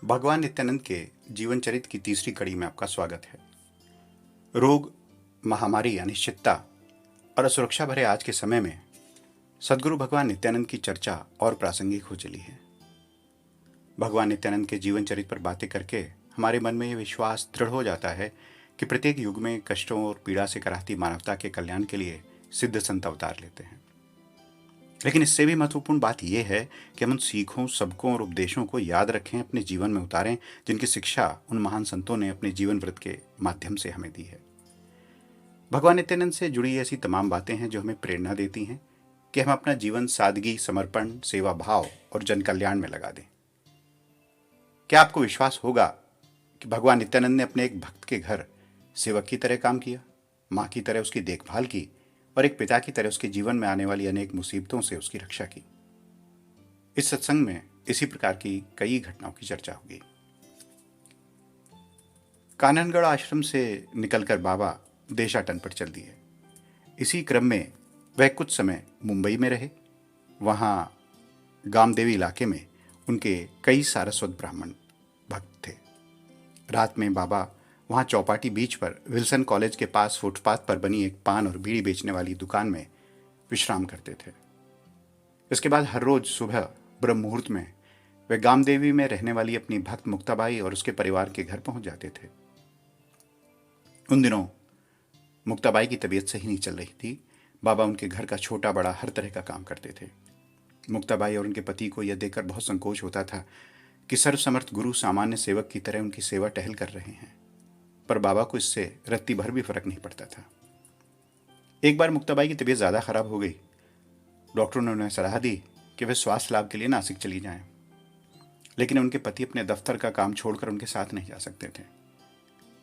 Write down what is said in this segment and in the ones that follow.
भगवान नित्यानंद के जीवन चरित्र की तीसरी कड़ी में आपका स्वागत है। रोग, महामारी, अनिश्चितता और असुरक्षा भरे आज के समय में सदगुरु भगवान नित्यानंद की चर्चा और प्रासंगिक हो चली है। भगवान नित्यानंद के जीवन चरित्र पर बातें करके हमारे मन में यह विश्वास दृढ़ हो जाता है कि प्रत्येक युग में कष्टों और पीड़ा से कराहती मानवता के कल्याण के लिए सिद्ध संत अवतार लेते हैं। लेकिन इससे भी महत्वपूर्ण बात यह है कि हम उन सीखों, सबकों और उपदेशों को याद रखें, अपने जीवन में उतारें, जिनकी शिक्षा उन महान संतों ने अपने जीवन व्रत के माध्यम से हमें दी है। भगवान नित्यानंद से जुड़ी ऐसी तमाम बातें हैं जो हमें प्रेरणा देती हैं कि हम अपना जीवन सादगी, समर्पण, सेवा भाव और जन कल्याण में लगा दें। क्या आपको विश्वास होगा कि भगवान नित्यानंद ने अपने एक भक्त के घर सेवक की तरह काम किया, माँ की तरह उसकी देखभाल की और एक पिता की तरह उसके जीवन में आने वाली अनेक मुसीबतों से उसकी रक्षा की। इस सत्संग में इसी प्रकार की कई घटनाओं की चर्चा होगी। काननगढ़ आश्रम से निकलकर बाबा देशाटन पर चल दिए। इसी क्रम में वह कुछ समय मुंबई में रहे। वहां गामदेवी इलाके में उनके कई सारस्वत ब्राह्मण भक्त थे। रात में बाबा वहां चौपाटी बीच पर विल्सन कॉलेज के पास फुटपाथ पर बनी एक पान और बीड़ी बेचने वाली दुकान में विश्राम करते थे। इसके बाद हर रोज सुबह ब्रह्म मुहूर्त में वे गामदेवी में रहने वाली अपनी भक्त मुक्ताबाई और उसके परिवार के घर पहुंच जाते थे। उन दिनों मुक्ताबाई की तबीयत सही नहीं चल रही थी। बाबा उनके घर का छोटा बड़ा हर तरह का काम करते थे। मुक्ताबाई और उनके पति को यह देखकर बहुत संकोच होता था कि सर्वसमर्थ गुरु सामान्य सेवक की तरह उनकी सेवा टहल कर रहे हैं, पर बाबा को इससे रत्ती भर भी फर्क नहीं पड़ता था। एक बार मुक्ताबाई की तबीयत ज़्यादा खराब हो गई। डॉक्टरों ने उन्हें सलाह दी कि वे स्वास्थ्य लाभ के लिए नासिक चली जाएं, लेकिन उनके पति अपने दफ्तर का काम छोड़कर उनके साथ नहीं जा सकते थे।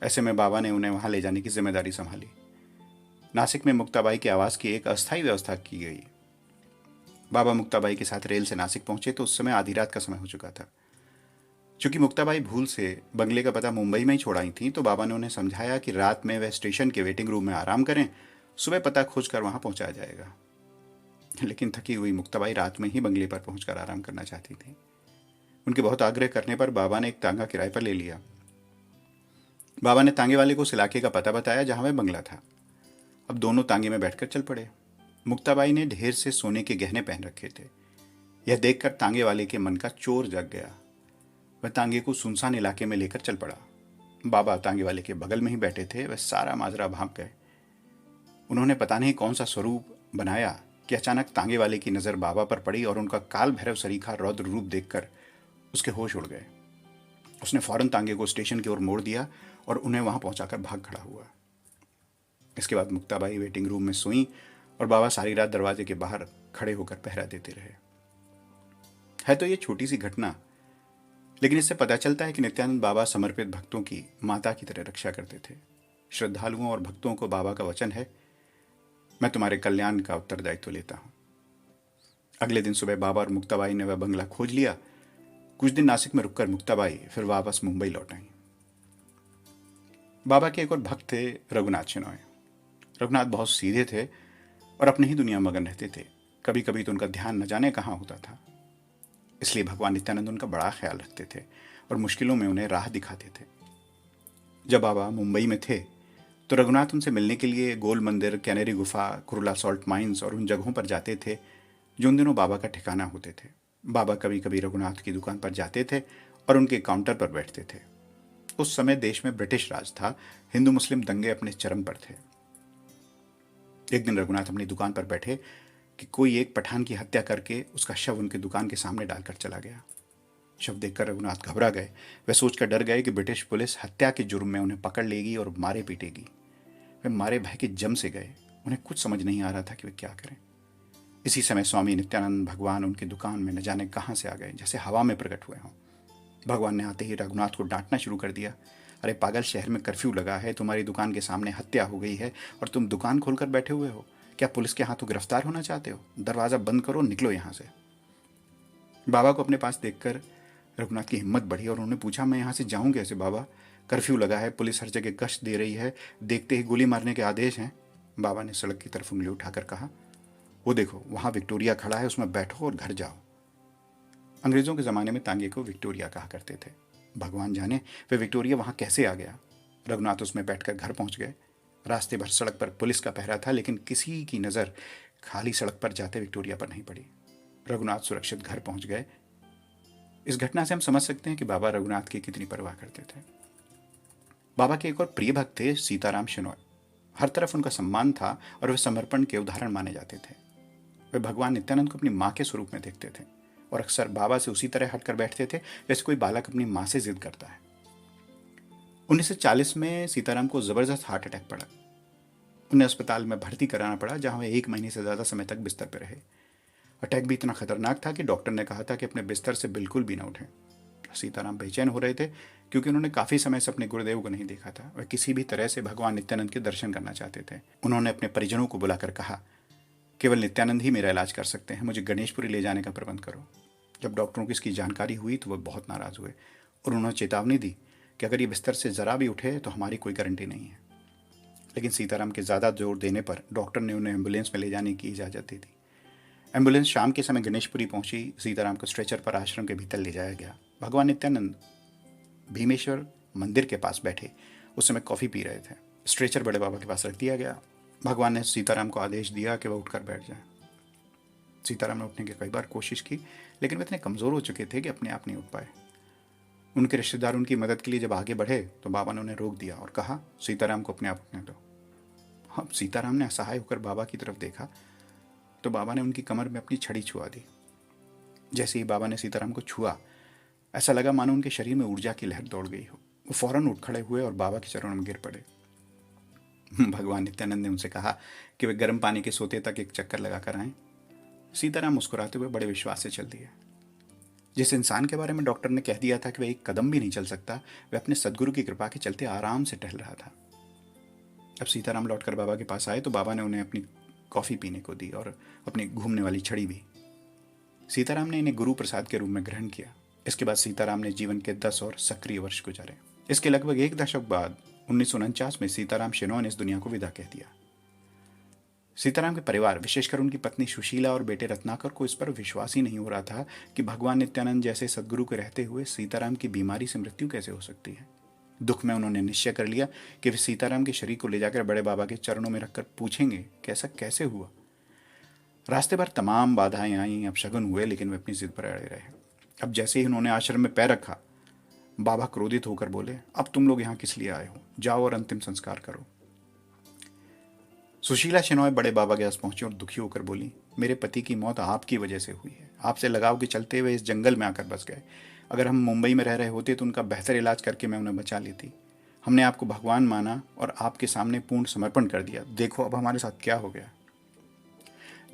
ऐसे में बाबा ने उन्हें वहां ले जाने की जिम्मेदारी संभाली। नासिक में मुक्ताबाई के आवास की एक अस्थायी व्यवस्था की गई। बाबा मुक्ताबाई के साथ रेल से नासिक पहुंचे तो उस समय आधी रात का समय हो चुका था। चूंकि मुक्ताबाई भूल से बंगले का पता मुंबई में ही छोड़ाई थी, तो बाबा ने उन्हें समझाया कि रात में वह स्टेशन के वेटिंग रूम में आराम करें, सुबह पता खोजकर वहां पहुंचा जाएगा। लेकिन थकी हुई मुक्ताबाई रात में ही बंगले पर पहुंचकर आराम करना चाहती थी। उनके बहुत आग्रह करने पर बाबा ने एक तांगा किराए पर ले लिया। बाबा ने तांगे वाले को उस इलाके का पता बताया जहां वह बंगला था। अब दोनों तांगे में बैठकर चल पड़े। मुक्ताबाई ने ढेर से सोने के गहने पहन रखे थे। यह देखकर तांगे वाले के मन का चोर जग गया। वह तांगे को सुनसान इलाके में लेकर चल पड़ा। बाबा तांगे वाले के बगल में ही बैठे थे। वह सारा माजरा भांप गए। उन्होंने पता नहीं कौन सा स्वरूप बनाया कि अचानक तांगे वाले की नजर बाबा पर पड़ी और उनका काल भैरव सरीखा रौद्र रूप देखकर उसके होश उड़ गए। उसने फौरन तांगे को स्टेशन की ओर मोड़ दिया और उन्हें वहां पहुंचाकर भाग खड़ा हुआ। इसके बाद मुक्ताबाई वेटिंग रूम में सोई और बाबा सारी रात दरवाजे के बाहर खड़े होकर पहरा देते रहे। है तो ये छोटी सी घटना, लेकिन इससे पता चलता है कि नित्यानंद बाबा समर्पित भक्तों की माता की तरह रक्षा करते थे। श्रद्धालुओं और भक्तों को बाबा का वचन है, मैं तुम्हारे कल्याण का उत्तरदायित्व लेता हूं। अगले दिन सुबह बाबा और मुक्ताबाई ने वह बंगला खोज लिया। कुछ दिन नासिक में रुककर मुक्ताबाई फिर वापस मुंबई लौट आई। बाबा के एक और भक्त थे, रघुनाथ शेनॉय। रघुनाथ बहुत सीधे थे और अपनी ही दुनिया में मगन रहते थे। कभी कभी तो उनका ध्यान न जाने कहाँ होता था। इसलिए भगवान नित्यानंद उनका बड़ा ख्याल रखते थे और मुश्किलों में उन्हें राह दिखाते थे। जब बाबा मुंबई में थे तो रघुनाथ उनसे मिलने के लिए गोल मंदिर, कैनेरी गुफा, कुरुला सॉल्ट माइंस और उन जगहों पर जाते थे जो उन दिनों बाबा का ठिकाना होते थे। बाबा कभी कभी रघुनाथ की दुकान पर जाते थे और उनके काउंटर पर बैठते थे। उस समय देश में ब्रिटिश राज था। हिंदू मुस्लिम दंगे अपने चरम पर थे। एक दिन रघुनाथ अपनी दुकान पर बैठे कि कोई एक पठान की हत्या करके उसका शव उनकी दुकान के सामने डालकर चला गया। शव देखकर रघुनाथ घबरा गए। वे सोचकर डर गए कि ब्रिटिश पुलिस हत्या के जुर्म में उन्हें पकड़ लेगी और मारे पीटेगी। वे मारे भय के जम से गए। उन्हें कुछ समझ नहीं आ रहा था कि वे क्या करें। इसी समय स्वामी नित्यानंद भगवान उनकी दुकान में न जाने कहां से आ गए, जैसे हवा में प्रकट हुए हों। भगवान ने आते ही रघुनाथ को डांटना शुरू कर दिया। अरे पागल, शहर में कर्फ्यू लगा है, तुम्हारी दुकान के सामने हत्या हो गई है और तुम दुकान खोलकर बैठे हुए हो। क्या पुलिस के हाथों गिरफ्तार होना चाहते हो? दरवाजा बंद करो, निकलो यहां से। बाबा को अपने पास देखकर रघुनाथ की हिम्मत बढ़ी और उन्होंने पूछा, मैं यहां से जाऊं कैसे बाबा? कर्फ्यू लगा है, पुलिस हर जगह गश्त दे रही है, देखते ही गोली मारने के आदेश हैं। बाबा ने सड़क की तरफ उंगली उठाकर कहा, वो देखो वहां विक्टोरिया खड़ा है, उसमें बैठो और घर जाओ। अंग्रेजों के ज़माने में तांगे को विक्टोरिया कहा करते थे। भगवान जाने वे विक्टोरिया वहाँ कैसे आ गया। रघुनाथ उसमें बैठकर घर पहुँच गए। रास्ते भर सड़क पर पुलिस का पहरा था, लेकिन किसी की नज़र खाली सड़क पर जाते विक्टोरिया पर नहीं पड़ी। रघुनाथ सुरक्षित घर पहुँच गए। इस घटना से हम समझ सकते हैं कि बाबा रघुनाथ की कितनी परवाह करते थे। बाबा के एक और प्रिय भक्त थे सीताराम शेनॉय। हर तरफ उनका सम्मान था और वे समर्पण के उदाहरण माने जाते थे। वे भगवान नित्यानंद को अपनी माँ के स्वरूप में देखते थे और अक्सर बाबा से उसी तरह हटकर बैठते थे जैसे कोई बालक अपनी माँ से जिद करता है। 1940 में सीताराम को जबरदस्त हार्ट अटैक पड़ा। उन्हें अस्पताल में भर्ती कराना पड़ा, जहां वे 1 महीने से ज़्यादा समय तक बिस्तर पर रहे। अटैक भी इतना खतरनाक था कि डॉक्टर ने कहा था कि अपने बिस्तर से बिल्कुल भी ना उठें। सीताराम बेचैन हो रहे थे क्योंकि उन्होंने काफ़ी समय से अपने गुरुदेव को नहीं देखा था। वे किसी भी तरह से भगवान नित्यानंद के दर्शन करना चाहते थे। उन्होंने अपने परिजनों को बुलाकर कहा, केवल नित्यानंद ही मेरा इलाज कर सकते हैं, मुझे गणेशपुरी ले जाने का प्रबंध करो। जब डॉक्टरों को इसकी जानकारी हुई तो वह बहुत नाराज़ हुए और उन्होंने चेतावनी दी कि अगर ये बिस्तर से ज़रा भी उठे तो हमारी कोई गारंटी नहीं है। लेकिन सीताराम के ज़्यादा जोर देने पर डॉक्टर ने उन्हें एम्बुलेंस में ले जाने की इजाज़त दी थी। एम्बुलेंस शाम के समय गणेशपुरी पहुंची। सीताराम को स्ट्रेचर पर आश्रम के भीतर ले जाया गया। भगवान नित्यानंद भीमेश्वर मंदिर के पास बैठे उस समय कॉफ़ी पी रहे थे। स्ट्रेचर बड़े बाबा के पास रख दिया गया। भगवान ने सीताराम को आदेश दिया कि वह उठकर बैठ जाए। सीताराम ने उठने की कई बार कोशिश की, लेकिन वे इतने कमज़ोर हो चुके थे कि अपने आप नहीं उठ पाए। उनके रिश्तेदार उनकी मदद के लिए जब आगे बढ़े तो बाबा ने उन्हें रोक दिया और कहा, सीताराम को अपने आप उठने दो। अब सीताराम ने असहाय होकर बाबा की तरफ देखा तो बाबा ने उनकी कमर में अपनी छड़ी छुआ दी। जैसे ही बाबा ने सीताराम को छुआ, ऐसा लगा मानो उनके शरीर में ऊर्जा की लहर दौड़ गई हो। वो फौरन उठ खड़े हुए और बाबा के चरणों में गिर पड़े। भगवान नित्यानंद ने उनसे कहा कि वे गर्म पानी के सोते तक एक चक्कर लगाकर आएं। सीताराम मुस्कुराते हुए बड़े विश्वास से चल दिए। जिस इंसान के बारे में डॉक्टर ने कह दिया था कि वह एक कदम भी नहीं चल सकता, वह अपने सदगुरु की कृपा के चलते आराम से टहल रहा था। अब सीताराम लौटकर बाबा के पास आए तो बाबा ने उन्हें अपनी कॉफ़ी पीने को दी और अपनी घूमने वाली छड़ी भी। सीताराम ने इन्हें गुरु प्रसाद के रूप में ग्रहण किया। इसके बाद सीताराम ने जीवन के 10 और सक्रिय वर्ष गुजारे। इसके लगभग एक दशक बाद 1949 में सीताराम शेनॉय ने इस दुनिया को विदा कह दिया। सीताराम के परिवार, विशेषकर उनकी पत्नी सुशीला और बेटे रत्नाकर को इस पर विश्वास ही नहीं हो रहा था कि भगवान नित्यानंद जैसे सदगुरु के रहते हुए सीताराम की बीमारी से मृत्यु कैसे हो सकती है। दुख में उन्होंने निश्चय कर लिया कि वे सीताराम के शरीर को ले जाकर बड़े बाबा के चरणों में रखकर पूछेंगे कि ऐसा कैसे हुआ। रास्ते भर तमाम बाधाएं आईं, अपशगुन हुए, लेकिन वे अपनी जिद पर अड़े रहे। अब जैसे ही उन्होंने आश्रम में पैर रखा, बाबा क्रोधित होकर बोले, अब तुम लोग यहाँ किस लिए आए हो, जाओ और अंतिम संस्कार करो। सुशीला शेनॉय बड़े बाबा के पास पहुंची और दुखी होकर बोली, मेरे पति की मौत आपकी वजह से हुई है। आपसे लगाव के चलते हुए इस जंगल में आकर बस गए। अगर हम मुंबई में रह रहे होते तो उनका बेहतर इलाज करके मैं उन्हें बचा लेती। हमने आपको भगवान माना और आपके सामने पूर्ण समर्पण कर दिया। देखो अब हमारे साथ क्या हो गया।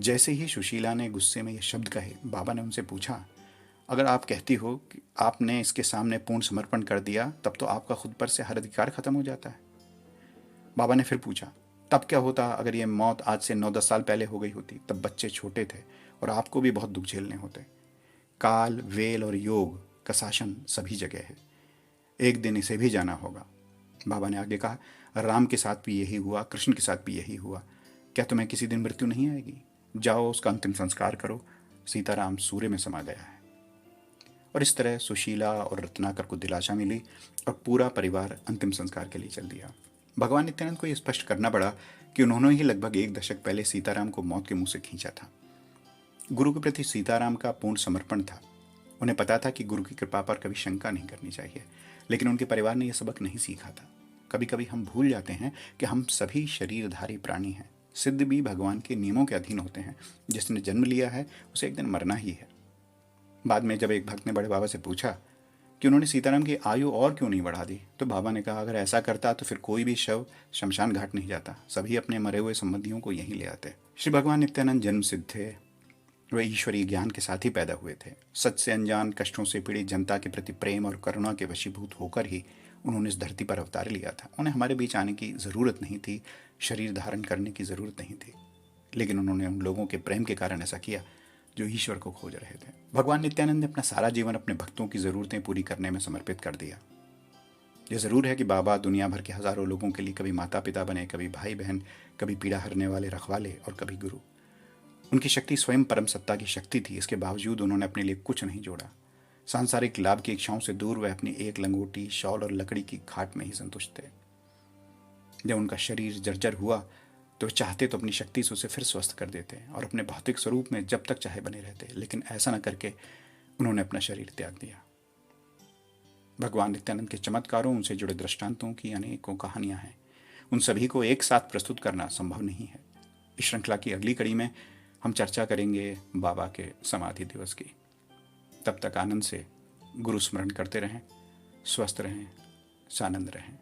जैसे ही सुशीला ने गुस्से में ये शब्द कहे, बाबा ने उनसे पूछा, अगर आप कहती हो कि आपने इसके सामने पूर्ण समर्पण कर दिया, तब तो आपका खुद पर से हर अधिकार खत्म हो जाता है। बाबा ने फिर पूछा, तब क्या होता अगर ये मौत आज से 9-10 साल पहले हो गई होती। तब बच्चे छोटे थे और आपको भी बहुत दुख झेलने होते। काल, वेल और योग का शासन सभी जगह है। एक दिन इसे भी जाना होगा। बाबा ने आगे कहा, राम के साथ भी यही हुआ, कृष्ण के साथ भी यही हुआ। क्या तुम्हें किसी दिन मृत्यु नहीं आएगी? जाओ उसका अंतिम संस्कार करो। सीताराम सूर्य में समा गया है। और इस तरह सुशीला और रत्नाकर को दिलासा मिली और पूरा परिवार अंतिम संस्कार के लिए चल दिया। भगवान नित्यानंद को यह स्पष्ट करना पड़ा कि उन्होंने ही लगभग एक दशक पहले सीताराम को मौत के मुंह से खींचा था। गुरु के प्रति सीताराम का पूर्ण समर्पण था। उन्हें पता था कि गुरु की कृपा पर कभी शंका नहीं करनी चाहिए, लेकिन उनके परिवार ने यह सबक नहीं सीखा था। कभी कभी हम भूल जाते हैं कि हम सभी शरीरधारी प्राणी हैं। सिद्ध भी भगवान के नियमों के अधीन होते हैं। जिसने जन्म लिया है उसे एक दिन मरना ही है। बाद में जब एक भक्त ने बड़े बाबा से पूछा कि उन्होंने सीताराम की आयु और क्यों नहीं बढ़ा दी, तो बाबा ने कहा, अगर ऐसा करता तो फिर कोई भी शव शमशान घाट नहीं जाता। सभी अपने मरे हुए संबंधियों को यहीं ले आते। श्री भगवान नित्यानंद जन्म सिद्ध थे। वे ईश्वरीय ज्ञान के साथ ही पैदा हुए थे। सच से अनजान, कष्टों से पीड़ित जनता के प्रति प्रेम और करुणा के वशीभूत होकर ही उन्होंने इस धरती पर अवतार लिया था। उन्हें हमारे बीच आने की ज़रूरत नहीं थी, शरीर धारण करने की ज़रूरत नहीं थी, लेकिन उन्होंने उन लोगों के प्रेम के कारण ऐसा किया जो ईश्वर को खोज रहे थे। भगवान नित्यानंद ने अपना सारा जीवन अपने भक्तों की ज़रूरतें पूरी करने में समर्पित कर दिया। यह ज़रूर है कि बाबा दुनिया भर के हज़ारों लोगों के लिए कभी माता पिता बने, कभी भाई बहन, कभी पीड़ा हरने वाले रखवाले और कभी गुरु। उनकी शक्ति स्वयं परम सत्ता की शक्ति थी। इसके बावजूद उन्होंने अपने लिए कुछ नहीं जोड़ा। सांसारिक लाभ की इच्छाओं से दूर वह अपनी एक लंगोटी, शॉल और लकड़ी की खाट में ही संतुष्ट थे। जब उनका शरीर जर्जर हुआ तो वे चाहते तो अपनी शक्ति से उसे फिर स्वस्थ कर देते और अपने भौतिक स्वरूप में जब तक चाहे बने रहते, लेकिन ऐसा न करके उन्होंने अपना शरीर त्याग दिया। भगवान नित्यानंद के चमत्कारों, उनसे जुड़े दृष्टांतों की अनेकों कहानियां हैं। उन सभी को एक साथ प्रस्तुत करना संभव नहीं है। इस श्रृंखला की अगली कड़ी में हम चर्चा करेंगे बाबा के समाधि दिवस की। तब तक आनंद से गुरु स्मरण करते रहें, स्वस्थ रहें, सानंद रहें।